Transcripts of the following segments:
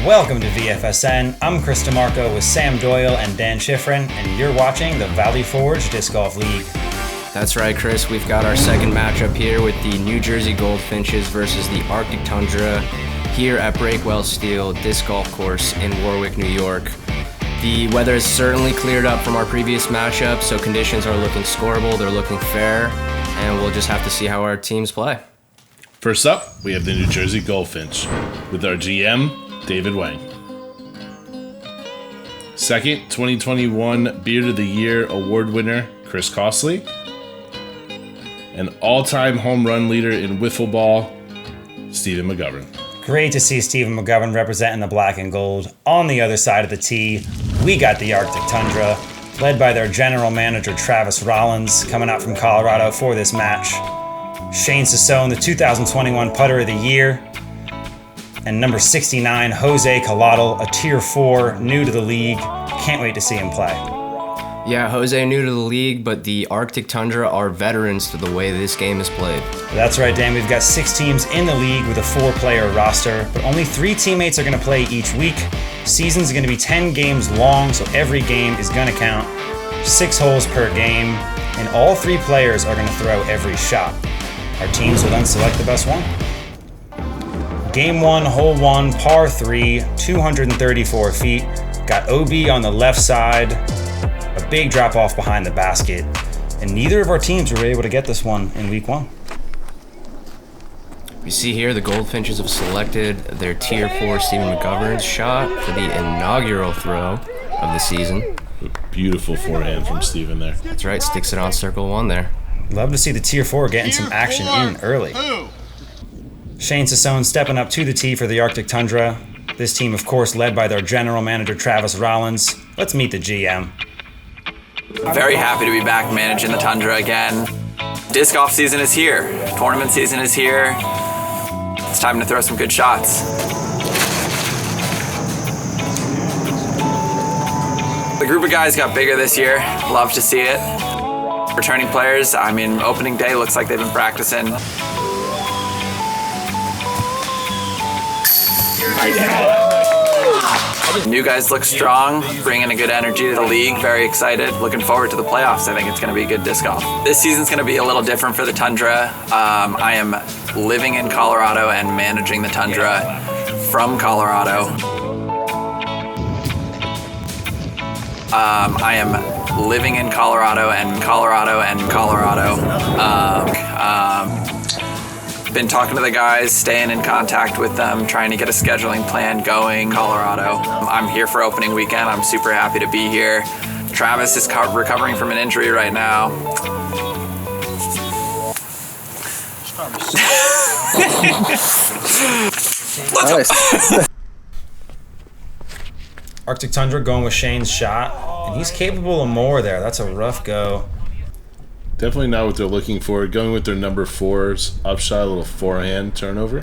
Welcome to VFSN. I'm Chris DeMarco with Sam Doyle and Dan Schifrin, and you're watching the Valley Forge Disc Golf League. That's right, Chris. We've got our second matchup here with the New Jersey Goldfinches versus the Arctic Tundra here at Breakwell Steel Disc Golf Course in Warwick, New York. The weather has certainly cleared up from our previous matchup, so conditions are looking scoreable, they're looking fair, and we'll just have to see how our teams play. First up, we have the New Jersey Goldfinch with our GM, David Wang. Second, 2021 Beard of the Year award winner, Chris Costley. An all-time home run leader in wiffle ball, Stephen McGovern. Great to see Stephen McGovern representing the black and gold. On the other side of the tee, we got the Arctic Tundra, led by their general manager, Travis Rollins, coming out from Colorado for this match. Shane Sassone, the 2021 Putter of the Year. And number 69, Jose Coladel, a Tier 4, new to the league. Can't wait to see him play. Yeah, Jose new to the league, but the Arctic Tundra are veterans to the way this game is played. That's right, Dan. We've got 6 teams in the league with a 4-player roster, but only 3 teammates are going to play each week. Season's going to be 10 games long, so every game is going to count. 6 holes per game, and all 3 players are going to throw every shot. Our teams will then select the best one. Game 1, hole 1, par 3, 234 feet. Got OB on the left side, a big drop off behind the basket, and neither of our teams were able to get this one in week 1. We see here the Goldfinches have selected their Tier 4 Stephen McGovern's shot for the inaugural throw of the season. Beautiful forehand from Stephen there. That's right, sticks it on circle 1 there. Love to see the Tier 4 getting some action in early. Shane Sassone stepping up to the tee for the Arctic Tundra. This team, of course, led by their general manager, Travis Rollins. Let's meet the GM. Very happy to be back managing the Tundra again. Disc golf season is here. Tournament season is here. It's time to throw some good shots. The group of guys got bigger this year. Love to see it. Returning players, opening day looks like they've been practicing. New guys look strong, bringing a good energy to the league. Very excited, looking forward to the playoffs. I think it's going to be a good disc golf. This season's going to be a little different for the Tundra. I am living in Colorado and managing the Tundra from Colorado. I am living in Colorado. Been talking to the guys, staying in contact with them, trying to get a scheduling plan going. Colorado. I'm here for opening weekend. I'm super happy to be here. Travis is recovering from an injury right now. Nice. Arctic Tundra going with Shane's shot, and he's capable of more there. That's a rough go. Definitely not what they're looking for. Going with their number 4's upshot, a little forehand turnover.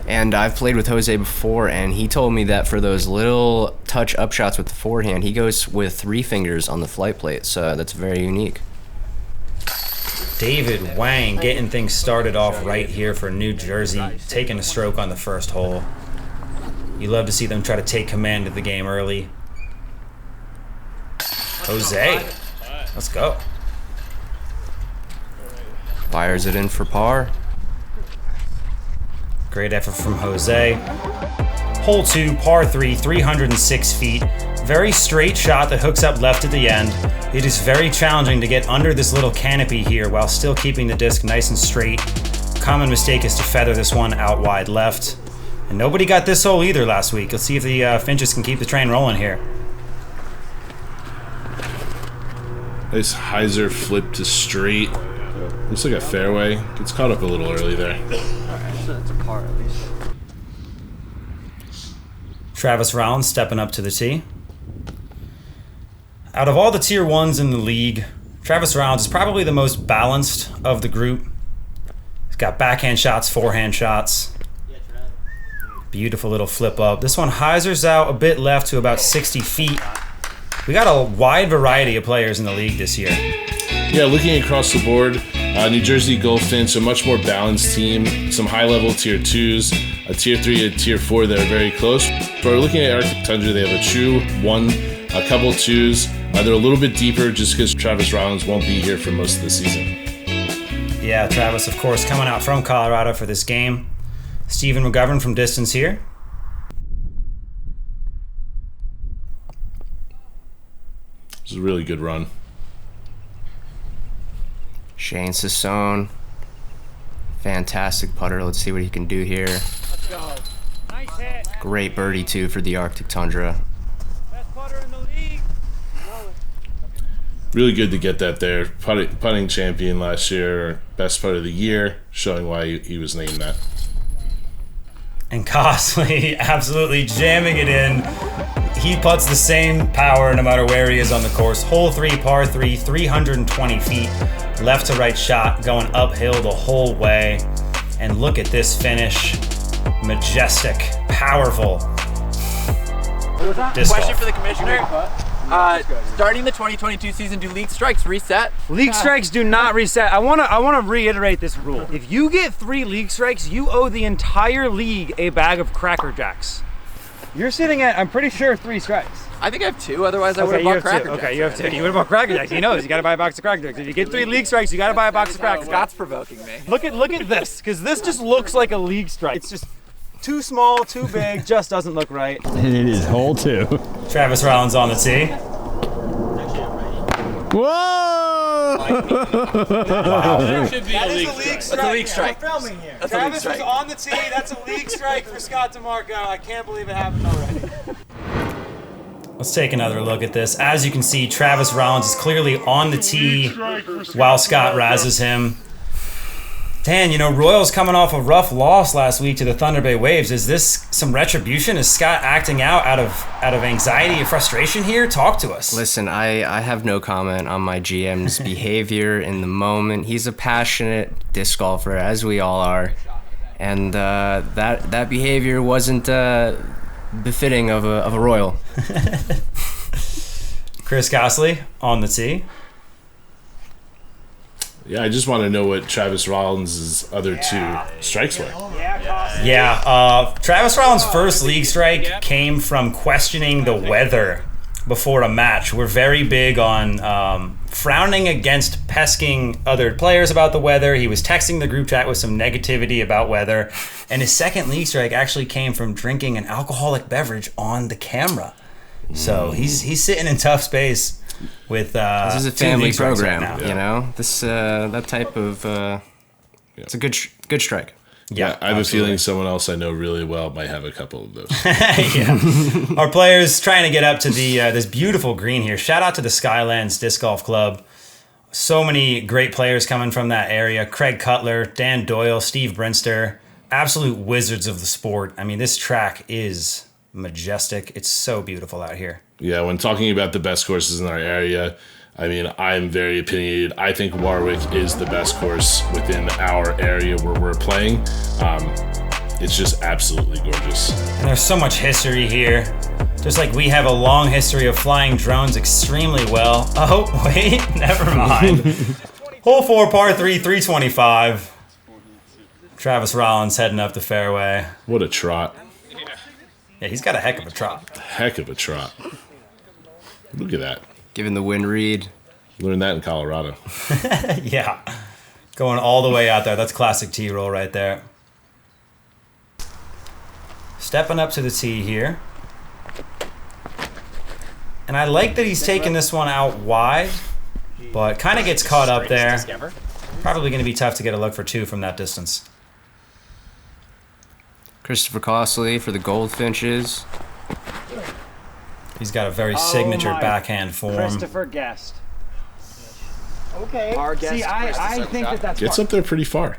And I've played with Jose before, and he told me that for those little touch upshots with the forehand, he goes with 3 fingers on the flight plate, so that's very unique. David Wang getting things started off right here for New Jersey, taking a stroke on the first hole. You love to see them try to take command of the game early. Jose, let's go. Fires it in for par. Great effort from Jose. Hole 2, par 3, 306 feet. Very straight shot that hooks up left at the end. It is very challenging to get under this little canopy here while still keeping the disc nice and straight. Common mistake is to feather this one out wide left. And nobody got this hole either last week. Let's see if the Finches can keep the train rolling here. Nice hyzer flip to straight. Looks like a fairway. Gets caught up a little early there. That's a par at least. Travis Rollins stepping up to the tee. Out of all the Tier 1s in the league, Travis Rollins is probably the most balanced of the group. He's got backhand shots, forehand shots. Beautiful little flip up. This one hyzers out a bit left to about 60 feet. We got a wide variety of players in the league this year. Yeah, looking across the board, New Jersey Goldfinch, a much more balanced team. Some high-level tier 2s, a tier 3, a tier 4 that are very close. But we're looking at Arctic Tundra. They have a true 1, a couple 2s. They're a little bit deeper just because Travis Rollins won't be here for most of the season. Yeah, Travis, of course, coming out from Colorado for this game. Stephen McGovern from distance here. It was a really good run. Shane Sassone, fantastic putter. Let's see what he can do here. Let's go. Nice hit. Great birdie too for the Arctic Tundra. Best putter in the league. Really good to get that there. Putting champion last year, best putter of the year, showing why he was named that. And Cosley absolutely jamming it in. He puts the same power no matter where he is on the course. Hole 3, par 3, 320 feet. Left to right shot, going uphill the whole way. And look at this finish. Majestic, powerful. Disc Question golf. for the commissioner. Starting the 2022 season, do league strikes reset? League strikes do not reset. I wanna reiterate this rule. If you get 3 league strikes, you owe the entire league a bag of Cracker Jacks. You're sitting at, I'm pretty sure, 3 strikes. I think I have 2, otherwise I would have bought Cracker Jacks. Okay, you have 2. You would have bought Cracker Jacks. He knows. You gotta buy a box of Cracker Jacks. If you get 3 league strikes, you gotta buy a box of Cracker Jacks. Scott's provoking me. Look at this, because this just looks like a league strike. It's just too small, too big, just doesn't look right. And it is hole 2. Travis Rollins on the tee. Whoa! Wow. Should be a league strike. That's a league strike. We're filming here. That's a league strike. on the tee. That's a league strike for Scott DeMarco. I can't believe it happened already. Let's take another look at this. As you can see, Travis Rollins is clearly on the tee while Scott razzes him. Dan, you know, Royals coming off a rough loss last week to the Thunder Bay Waves. Is this some retribution? Is Scott acting out of anxiety and frustration here? Talk to us. Listen, I have no comment on my GM's behavior in the moment. He's a passionate disc golfer, as we all are, and that behavior wasn't befitting of a Royal. Chris Gosley on the tee. Yeah, I just want to know what Travis Rollins' other 2 strikes were. Yeah, Travis Rollins' first league strike came from questioning the weather before a match. We're very big on frowning against pesking other players about the weather. He was texting the group chat with some negativity about weather. And his second league strike actually came from drinking an alcoholic beverage on the camera. So he's sitting in tough space with This is a family program, right now. you know. This that type of it's a good strike. Yeah, I have a feeling someone else I know really well might have a couple of those. Yeah. Our players trying to get up to the this beautiful green here. Shout out to the Skylands Disc Golf Club. So many great players coming from that area. Craig Cutler, Dan Doyle, Steve Brinster. Absolute wizards of the sport. I mean, this track is majestic. It's so beautiful out here. Yeah, when talking about the best courses in our area, I mean, I'm very opinionated. I think Warwick is the best course within our area where we're playing. It's just absolutely gorgeous. And there's so much history here. Just like we have a long history of flying drones extremely well. Oh, wait, never mind. Hole 4, par 3, 325. Travis Rollins heading up the fairway. What a trot. Yeah, he's got a heck of a trot. Heck of a trot. Look at that. Given the wind read. Learned that in Colorado. Yeah. Going all the way out there. That's classic T-roll right there. Stepping up to the tee here. And I like that he's taking this one out wide, but kind of gets caught up there. Probably going to be tough to get a look for 2 from that distance. Christopher Cosley for the Goldfinches. He's got a very signature backhand form. Christopher Guest. Okay. Our guest, See, I think that's Gets up there pretty far.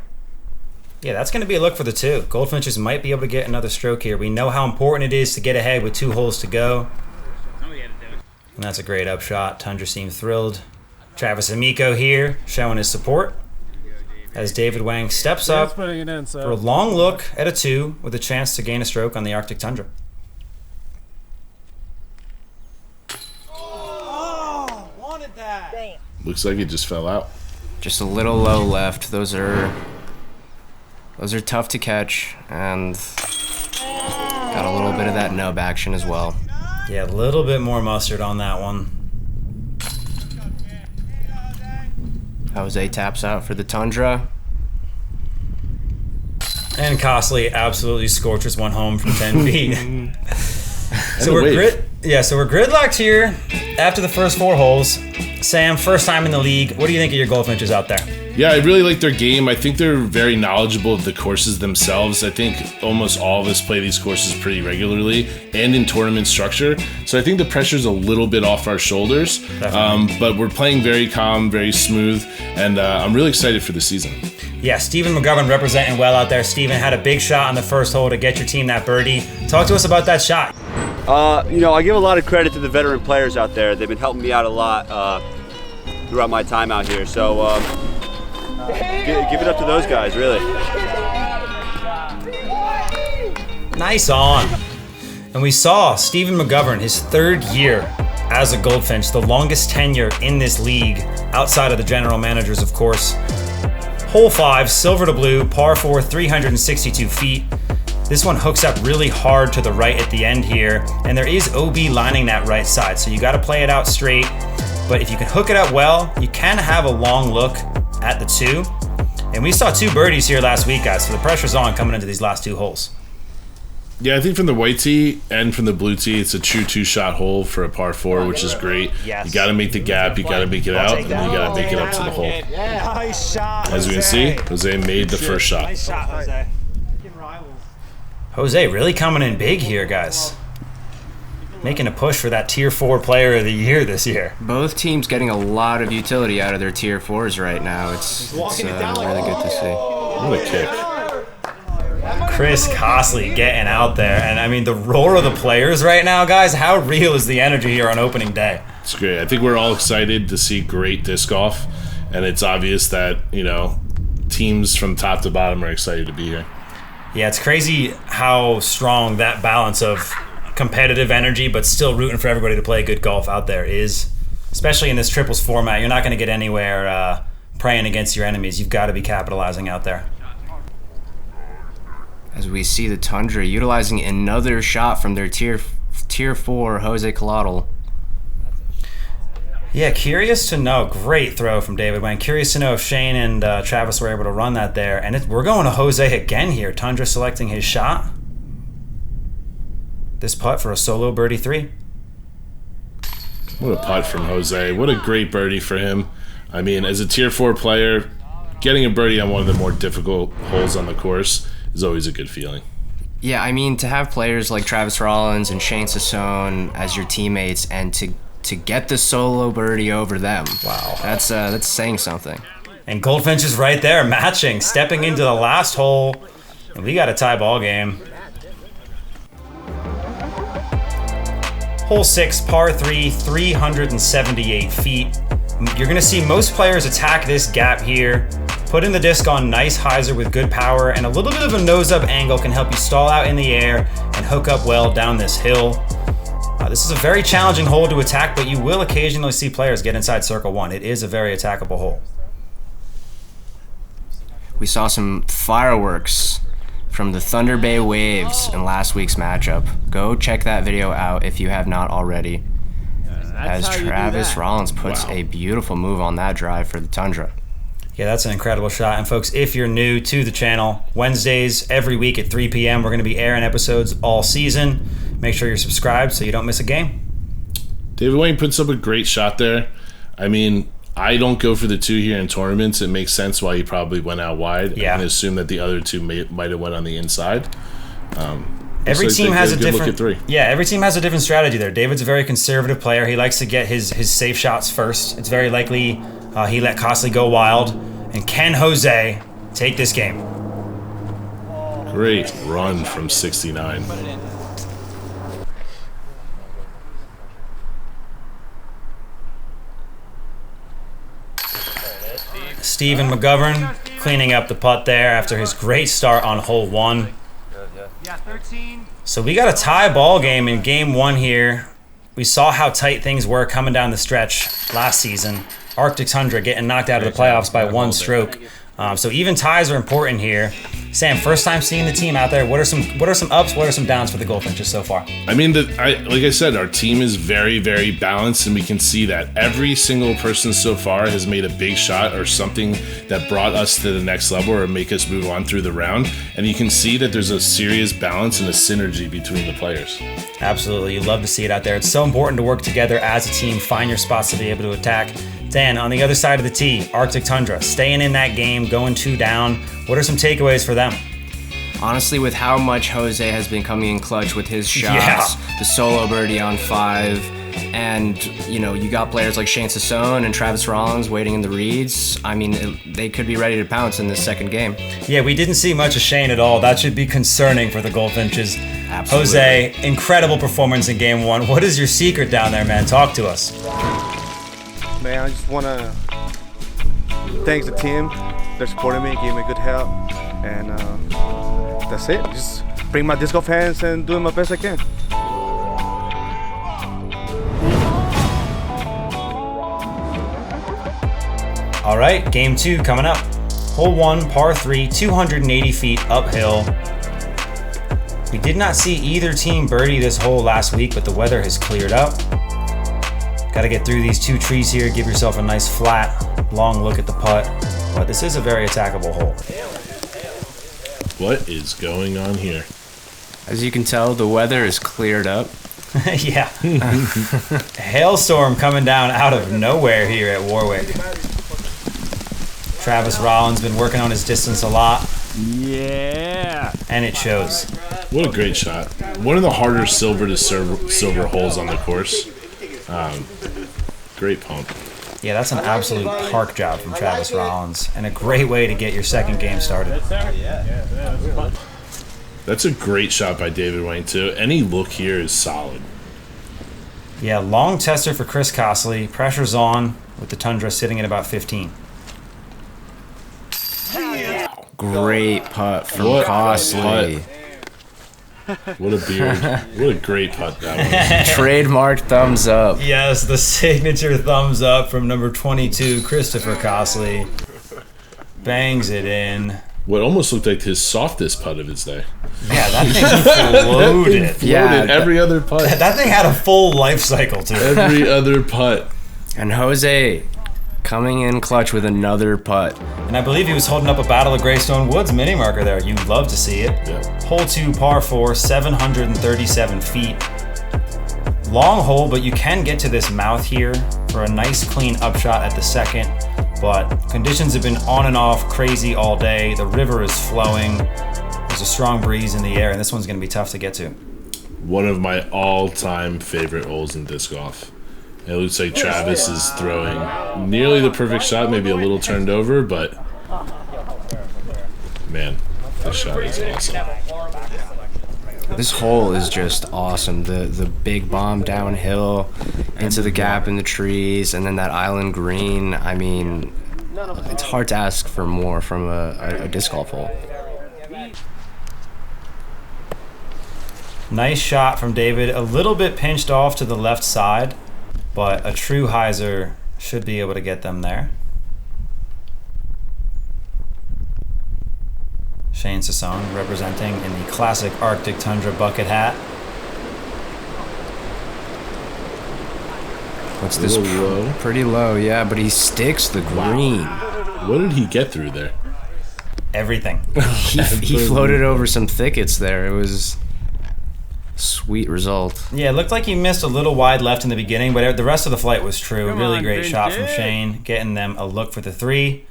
Yeah, that's going to be a look for the 2. Goldfinches might be able to get another stroke here. We know how important it is to get ahead with 2 holes to go. And that's a great upshot. Tundra seemed thrilled. Travis Amico here showing his support as David Wang steps up for a long look at a 2 with a chance to gain a stroke on the Arctic Tundra. Oh, wanted that. Looks like it just fell out. Just a little low left. Those are tough to catch, and got a little bit of that nub action as well. Yeah, a little bit more mustard on that one. Jose taps out for the Tundra. And Costly absolutely scorches one home from 10 feet. So we're gridlocked here after the first 4 holes. Sam, first time in the league. What do you think of your Goldfinches out there? Yeah, I really like their game. I think they're very knowledgeable of the courses themselves. I think almost all of us play these courses pretty regularly and in tournament structure. So I think the pressure's a little bit off our shoulders. But we're playing very calm, very smooth, and I'm really excited for the season. Yeah, Stephen McGovern representing well out there. Stephen had a big shot on the first hole to get your team that birdie. Talk to us about that shot. I give a lot of credit to the veteran players out there. They've been helping me out a lot throughout my time out here. So give it up to those guys, really. Nice on. And we saw Stephen McGovern, his 3rd year as a Goldfinch, the longest tenure in this league, outside of the general managers, of course. Hole 5, silver to blue, par 4, 362 feet. This one hooks up really hard to the right at the end here, and there is OB lining that right side, so you got to play it out straight. But if you can hook it up well, you can have a long look at the 2. And we saw 2 birdies here last week, guys, so the pressure's on coming into these last 2 holes. Yeah, I think from the white tee and from the blue tee, it's a true 2-shot hole for a par 4, which is great. Yes. You got to make the gap, you got to make it out, and then you got to make it up to the hole. Nice shot. As we can see, Jose made the first shot. Nice shot, Jose. Jose really coming in big here, guys. Making a push for that Tier 4 Player of the Year this year. Both teams getting a lot of utility out of their Tier 4s right now. It's really good to see. What a kick. Chris Costly getting out there. And I mean, the roar of the players right now, guys, how real is the energy here on opening day? It's great. I think we're all excited to see great disc golf, and it's obvious that, teams from top to bottom are excited to be here. Yeah, it's crazy how strong that balance of competitive energy but still rooting for everybody to play good golf out there is, especially in this triples format. You're not going to get anywhere praying against your enemies. You've got to be capitalizing out there. As we see the Tundra utilizing another shot from their tier 4 Jose Colodl. Yeah, curious to know. Great throw from David Wayne. Curious to know if Shane and Travis were able to run that there. And we're going to Jose again here. Tundra selecting his shot. This putt for a solo birdie 3. What a putt from Jose. What a great birdie for him. I mean, as a Tier 4 player, getting a birdie on one of the more difficult holes on the course is always a good feeling. Yeah, I mean, to have players like Travis Rollins and Shane Sassone as your teammates and to get the solo birdie over them. Wow. That's saying something. And Goldfinch is right there, matching, stepping into the last hole. And we got a tie ball game. Hole 6, par 3, 378 feet. You're going to see most players attack this gap here. Putting the disc on nice hyzer with good power, and a little bit of a nose-up angle can help you stall out in the air and hook up well down this hill. This is a very challenging hole to attack, but you will occasionally see players get inside circle 1. It is a very attackable hole. We saw some fireworks from the Thunder Bay Waves in last week's matchup. Go check that video out if you have not already. As Travis Rollins puts a beautiful move on that drive for the Tundra. Yeah, that's an incredible shot. And folks, if you're new to the channel, Wednesdays every week at 3 p.m. we're going to be airing episodes all season. Make sure you're subscribed so you don't miss a game. David Wayne puts up a great shot there. I mean, I don't go for the 2 here in tournaments. It makes sense why he probably went out wide. Yeah. I can assume that the other 2 might have went on the inside. Every team has a different look at 3. Yeah, every team has a different strategy there. David's a very conservative player. He likes to get his safe shots first. It's very likely he let Costly go wild. And can Jose take this game? Great run from 69. Stephen McGovern cleaning up the putt there after his great start on hole 1. So we got a tie ball game in game 1 here. We saw how tight things were coming down the stretch last season. Arctic Tundra getting knocked out of the playoffs by 1 stroke. So even ties are important here. Sam, first time seeing the team out there. What are some ups? What are some downs for the Goldfinches so far? I mean, like I said, our team is very, very balanced, and we can see that every single person so far has made a big shot or something that brought us to the next level or make us move on through the round. And you can see that there's a serious balance and a synergy between the players. Absolutely. You love to see it out there. It's so important to work together as a team, find your spots to be able to attack. Dan, on the other side of the tee, Arctic Tundra, staying in that game, going 2 down. What are some takeaways for them? Honestly, with how much Jose has been coming in clutch with his shots, the solo birdie on 5, and, you know, you got players like Shane Sassone and Travis Rollins waiting in the reeds. I mean, they could be ready to pounce in this second game. Yeah, we didn't see much of Shane at all. That should be concerning for the Goldfinches. Absolutely. Jose, incredible performance in game 1. What is your secret down there, man? Talk to us. Man, I just want to thank the team. They're supporting me, giving me good help, and that's it. Just bring my disc golf hands and doing my best I can. All right, game 2 coming up. Hole 1, par 3, 280 feet uphill. We did not see either team birdie this hole last week, but the weather has cleared up. Got to get through these 2 trees here, give yourself a nice flat, long look at the putt. But this is a very attackable hole. What is going on here? As you can tell, the weather is cleared up. Yeah. Hailstorm coming down out of nowhere here at Warwick. Travis Rollins been working on his distance a lot. Yeah. And it shows. What a great shot. One of the harder silver holes on the course. Great pump. Yeah, that's an absolute park job from Travis Rollins, and a great way to get your second game started. That's a great shot by David Wayne, too. Any look here is solid. Yeah, long tester for Chris Costley. Pressure's on with the Tundra sitting at about 15. Great putt from What a Costley. What a beard. What a great putt that was. Trademark thumbs up. Yes, the signature thumbs up from number 22, Christopher Costley. Bangs it in. What almost looked like his softest putt of his day. Yeah, that thing floated. Yeah, every other putt. That thing had a full life cycle to it. Every other putt. And Jose coming in clutch with another putt. And I believe he was holding up a Battle of Greystone Woods mini marker there. You'd love to see it. Yeah. Hole 2, par 4, 737 feet. Long hole, but you can get to this mouth here for a nice clean upshot at the second. But conditions have been on and off crazy all day. The river is flowing. There's a strong breeze in the air, and this one's going to be tough to get to. One of my all-time favorite holes in disc golf. It looks like Travis is throwing nearly the perfect shot, maybe a little turned over, but man, this shot is awesome. This hole is just awesome. The big bomb downhill into the gap in the trees, and then that island green. I mean, it's hard to ask for more from a disc golf hole. Nice shot from David. A little bit pinched off to the left side, but a true hyzer should be able to get them there. Shane Sassone representing in the classic Arctic Tundra bucket hat. What's this? Low. Pretty low, yeah, but he sticks the green. What did he get through there? Everything. He floated over some thickets there. It was sweet result. Yeah, it looked like he missed a little wide left in the beginning, but the rest of the flight was true. Really great shot from Shane, getting them a look for the 3.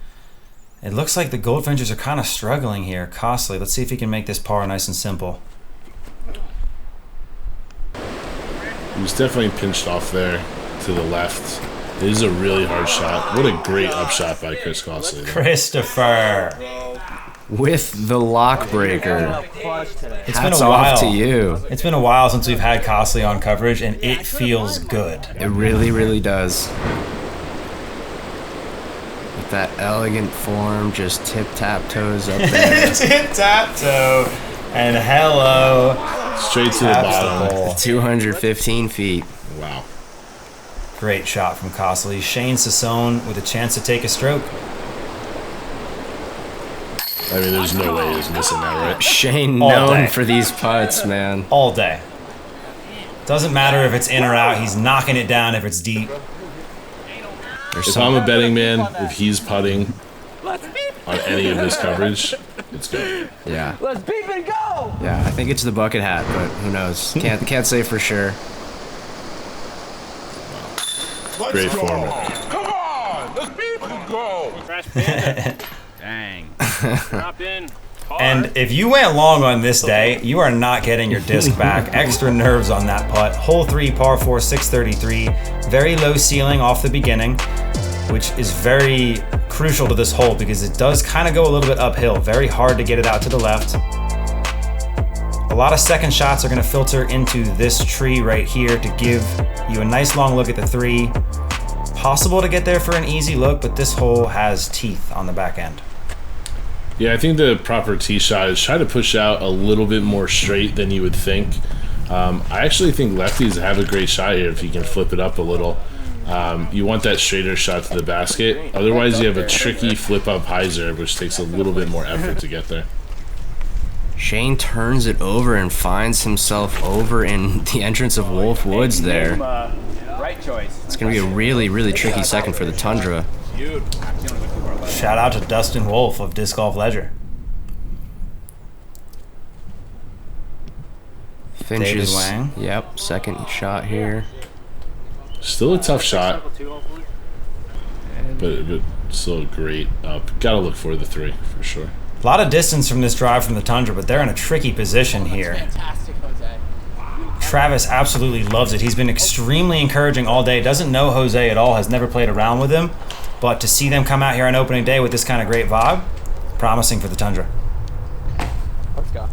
It looks like the Goldfinches are kind of struggling here. Costly. Let's see if he can make this par nice and simple. He was definitely pinched off there to the left. It is a really hard shot. What a great upshot by Chris Costley. Christopher. With the lock breaker. It's been Hats a while. off to you. It's been a while since we've had Costley on coverage, and it feels good. It really, really does. With that elegant form, just tip-tap-toes up there. Tip-tap-toe. And hello. Straight to the bottom. 215 feet. Wow. Great shot from Costley. Shane Sassone with a chance to take a stroke. I mean, there's no way he's missing that, right? Shane All known day. for these putts, man. All day. Doesn't matter if it's in or out. He's knocking it down if it's deep. If I'm a betting man, if he's putting on any of this coverage, it's good. Yeah. Let's beep and go! Yeah, I think it's the bucket hat, but who knows? Can't say for sure. Great form. Come on! Let's beep and go! Crash Bandit. Dang. Drop in. Hard. And if you went long on this day, you are not getting your disc back. Extra nerves on that putt. Hole 3, par 4, 633. Very low ceiling off the beginning, which is very crucial to this hole because it does kind of go a little bit uphill. Very hard to get it out to the left. A lot of second shots are going to filter into this tree right here to give you a nice long look at the 3. Possible to get there for an easy look, but this hole has teeth on the back end. Yeah, I think the proper tee shot is try to push out a little bit more straight than you would think. I actually think lefties have a great shot here if you can flip it up a little. You want that straighter shot to the basket. Otherwise, you have a tricky flip up hyzer, which takes a little bit more effort to get there. Shane turns it over and finds himself over in the entrance of Wolf Woods there. Right choice. It's going to be a really, really tricky second for the Tundra. Shout out to Dustin Wolf of Disc Golf Ledger. Finches. David Wang. Yep, second shot here. Still a tough shot, but still great up. Gotta look for the 3 for sure. A lot of distance from this drive from the Tundra, but they're in a tricky position here. Fantastic, Jose. Travis absolutely loves it. He's been extremely encouraging all day. Doesn't know Jose at all, has never played around with him. But to see them come out here on opening day with this kind of great vibe, promising for the Tundra. Let's go.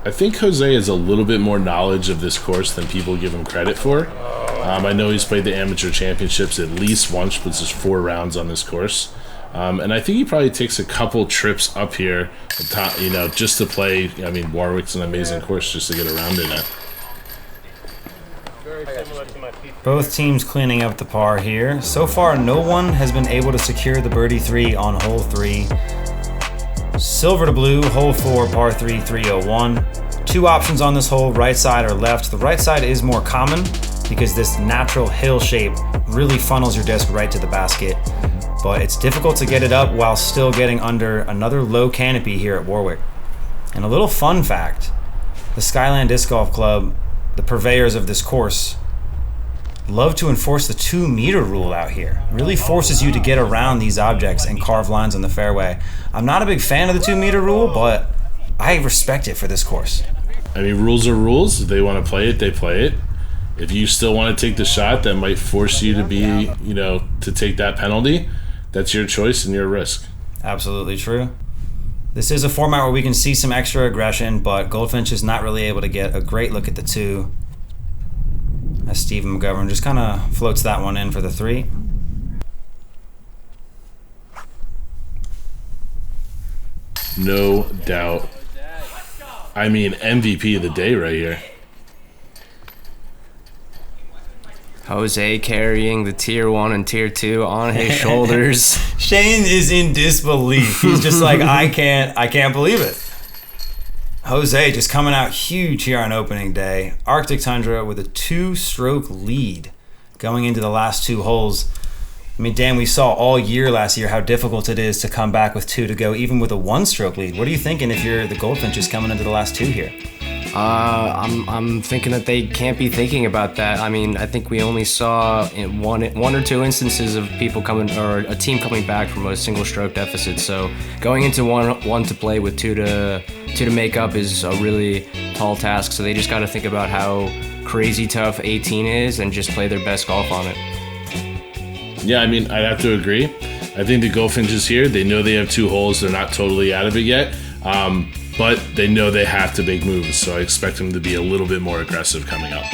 I think Jose has a little bit more knowledge of this course than people give him credit for. I know he's played the amateur championships at least once, which is 4 rounds on this course. And I think he probably takes a couple trips up here, just to play. I mean, Warwick's an amazing course just to get around in it. Both teams cleaning up the par here. So far, no one has been able to secure the birdie 3 on hole 3. Silver to blue, hole 4, par 3, 301. 2 options on this hole, right side or left. The right side is more common because this natural hill shape really funnels your disc right to the basket. But it's difficult to get it up while still getting under another low canopy here at Warwick. And a little fun fact, the Skyland Disc Golf Club, the purveyors of this course, love to enforce the 2-meter rule out here. Really forces you to get around these objects and carve lines on the fairway. I'm not a big fan of the 2-meter rule, but I respect it for this course. I mean, rules are rules. If they want to play it, they play it. If you still want to take the shot that might force you to be, to take that penalty, that's your choice and your risk. Absolutely true. This is a format where we can see some extra aggression, but Goldfinch is not really able to get a great look at the 2. As Stephen McGovern just kind of floats that one in for the 3. No doubt. I mean, MVP of the day right here. Jose carrying the tier 1 and tier 2 on his shoulders. Shane is in disbelief. He's just like, I can't believe it. Jose just coming out huge here on opening day. Arctic Tundra with a 2-stroke lead going into the last 2 holes. I mean, Dan, we saw all year last year how difficult it is to come back with 2 to go, even with a 1-stroke lead. What are you thinking if you're the Goldfinches coming into the last 2 here? I'm thinking that they can't be thinking about that. I mean, I think we only saw in one or 2 instances of people coming, or a team coming back from a single stroke deficit. So going into one to play with 2 to make up is a really tall task. So they just got to think about how crazy tough 18 is and just play their best golf on it. Yeah, I mean, I'd have to agree. I think the Goldfinches here, they know they have 2 holes. They're not totally out of it yet. But they know they have to make moves, so I expect them to be a little bit more aggressive coming up.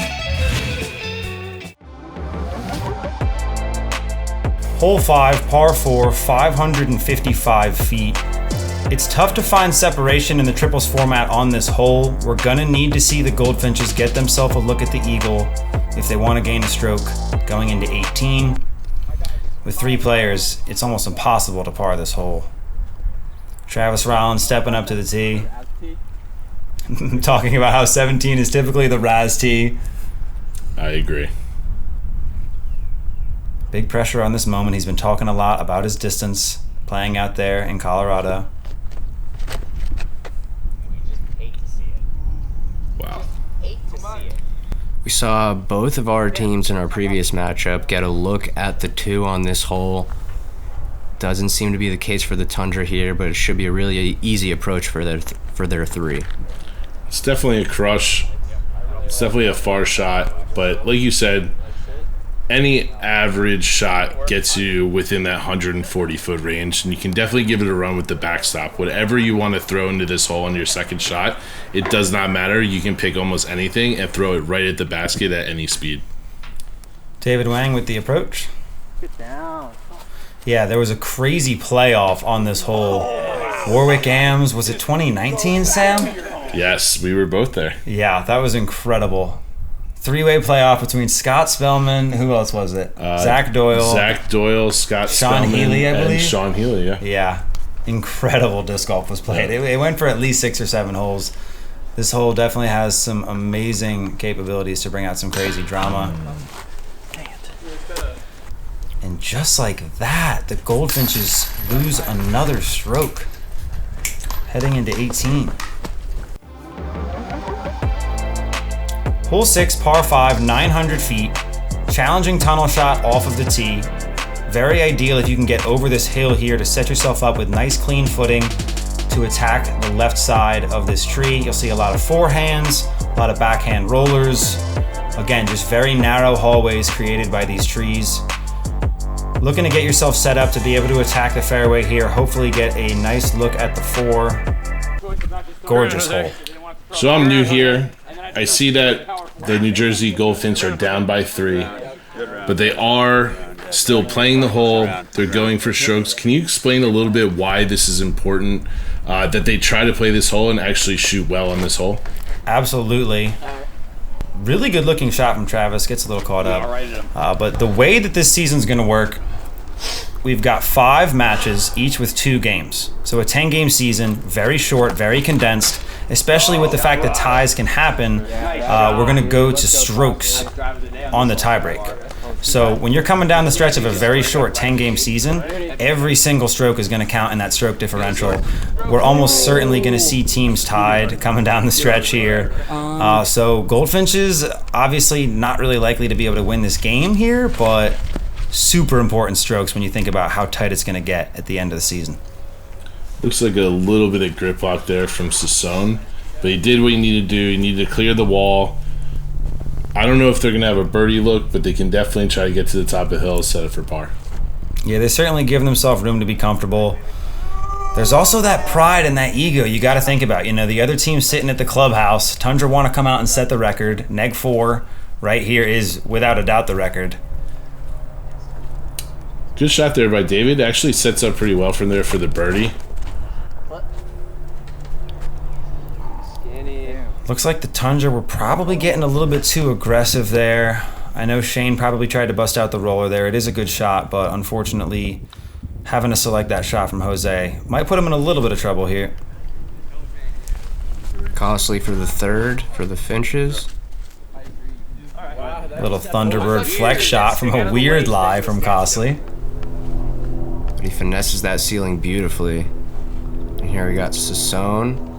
Hole 5, par 4, 555 feet. It's tough to find separation in the triples format on this hole. We're gonna need to see the Goldfinches get themselves a look at the eagle, if they want to gain a stroke going into 18. With 3 players, it's almost impossible to par this hole. Travis Rollins stepping up to the tee. Talking about how 17 is typically the Raz tee. I agree. Big pressure on this moment. He's been talking a lot about his distance playing out there in Colorado. Wow. We saw both of our teams in our previous matchup get a look at the 2 on this hole. Doesn't seem to be the case for the Tundra here, but it should be a really easy approach for their 3. It's definitely a crush. It's definitely a far shot, but like you said, any average shot gets you within that 140-foot range, and you can definitely give it a run with the backstop. Whatever you want to throw into this hole on your second shot, it does not matter. You can pick almost anything and throw it right at the basket at any speed. David Wang with the approach. Get down. Yeah, there was a crazy playoff on this hole. Warwick Ams, was it 2019, Sam? Yes, we were both there. Yeah, that was incredible. 3-way playoff between Scott Spellman, who else was it? Zach Doyle, Scott Sean Spellman, Healy, I believe. and Sean Healy, yeah. Yeah, incredible disc golf was played. It went for at least 6 or 7 holes. This hole definitely has some amazing capabilities to bring out some crazy drama. And just like that, the Goldfinches lose another stroke heading into 18. Hole 6, par 5, 900 feet. Challenging tunnel shot off of the tee. Very ideal if you can get over this hill here to set yourself up with nice clean footing to attack the left side of this tree. You'll see a lot of forehands, a lot of backhand rollers. Again, just very narrow hallways created by these trees. Looking to get yourself set up to be able to attack the fairway here. Hopefully get a nice look at the 4. Gorgeous hole. So I'm new here. I see that the New Jersey Goldfinch are down by 3, but they are still playing the hole. They're going for strokes. Can you explain a little bit why this is important, that they try to play this hole and actually shoot well on this hole? Absolutely. Really good looking shot from Travis. Gets a little caught up. But the way that this season's going to work, we've got 5 matches, each with 2 games. So a 10-game season, very short, very condensed, especially with the fact that ties can happen. We're going to go to strokes on the tiebreak. So when you're coming down the stretch of a very short 10-game season, every single stroke is going to count in that stroke differential. We're almost certainly going to see teams tied coming down the stretch here. So Goldfinches, obviously not really likely to be able to win this game here, but super important strokes when you think about how tight it's going to get at the end of the season. Looks like a little bit of grip lock there from Sassone, but he did what he needed to do. He needed to clear the wall. I don't know if they're going to have a birdie look, but they can definitely try to get to the top of the hill and set it for par. Yeah, they're certainly giving themselves room to be comfortable. There's also that pride and that ego you got to think about. You know, the other team's sitting at the clubhouse. Tundra want to come out and set the record. Neg 4 right here is without a doubt the record. Good shot there by David. Actually sets up pretty well from there for the birdie. Looks like the Tundra were probably getting a little bit too aggressive there. I know Shane probably tried to bust out the roller there. It is a good shot, but unfortunately having to select that shot from Jose might put him in a little bit of trouble here. Costly for the 3rd for the Finches. Little Thunderbird flex shot from a weird lie from Costly. But he finesses that ceiling beautifully. And here we got Sassone.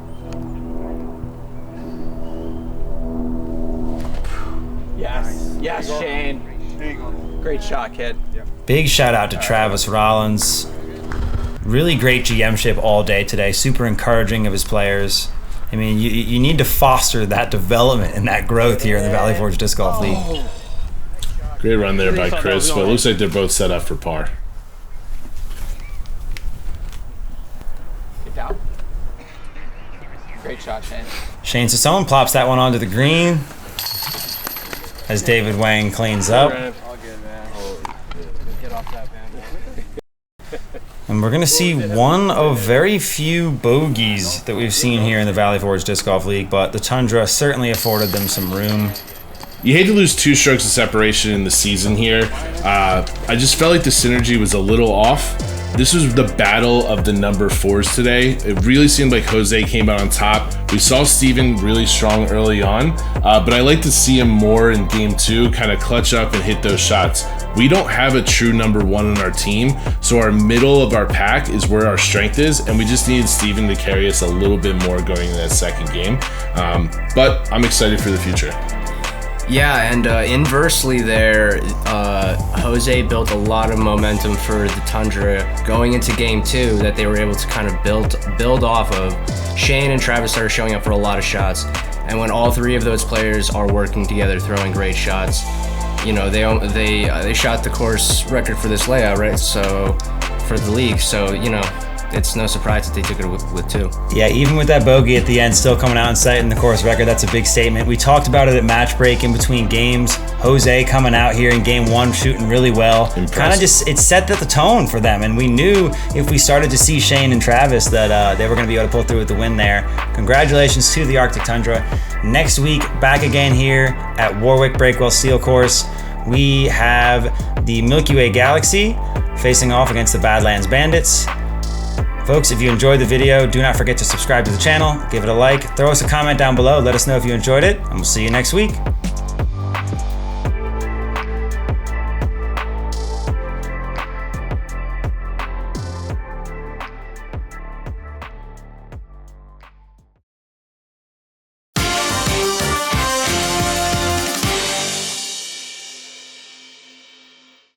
Yes, Shane. Great shot, kid. Big shout out to Travis Rollins. Really great GMship all day today. Super encouraging of his players. I mean, you need to foster that development and that growth here in the Valley Forge Disc Golf League. Great run there by Chris, but it looks like they're both set up for par. Get down. Great shot, Shane. Shane Sassone plops that one onto the green as David Wang cleans up. And we're going to see one of very few bogeys that we've seen here in the Valley Forge Disc Golf League, but the Tundra certainly afforded them some room. You hate to lose 2 strokes of separation in the season here. I just felt like the synergy was a little off. This was the battle of the number 4s today. It really seemed like Jose came out on top. We saw Steven really strong early on, but I like to see him more in game 2, kind of clutch up and hit those shots. We don't have a true number 1 on our team, so our middle of our pack is where our strength is, and we just needed Steven to carry us a little bit more going in that second game. But I'm excited for the future. Yeah, and inversely there, Jose built a lot of momentum for the Tundra going into game 2 that they were able to kind of build off of. Shane and Travis started showing up for a lot of shots, and when all 3 of those players are working together, throwing great shots, you know, they shot the course record for this layout, right? So for the league, so you know, it's no surprise that they took it with 2. Yeah, even with that bogey at the end, still coming out and setting the course record, that's a big statement. We talked about it at match break in between games. Jose coming out here in game 1, shooting really well. Kind of just, it set the tone for them, and we knew if we started to see Shane and Travis that they were going to be able to pull through with the win there. Congratulations to the Arctic Tundra. Next week, back again here at Warwick Breakwell Steel Course. We have the Milkyway Galaxy facing off against the Badlands Bandits. Folks, if you enjoyed the video, do not forget to subscribe to the channel, give it a like, throw us a comment down below, let us know if you enjoyed it, and we'll see you next week.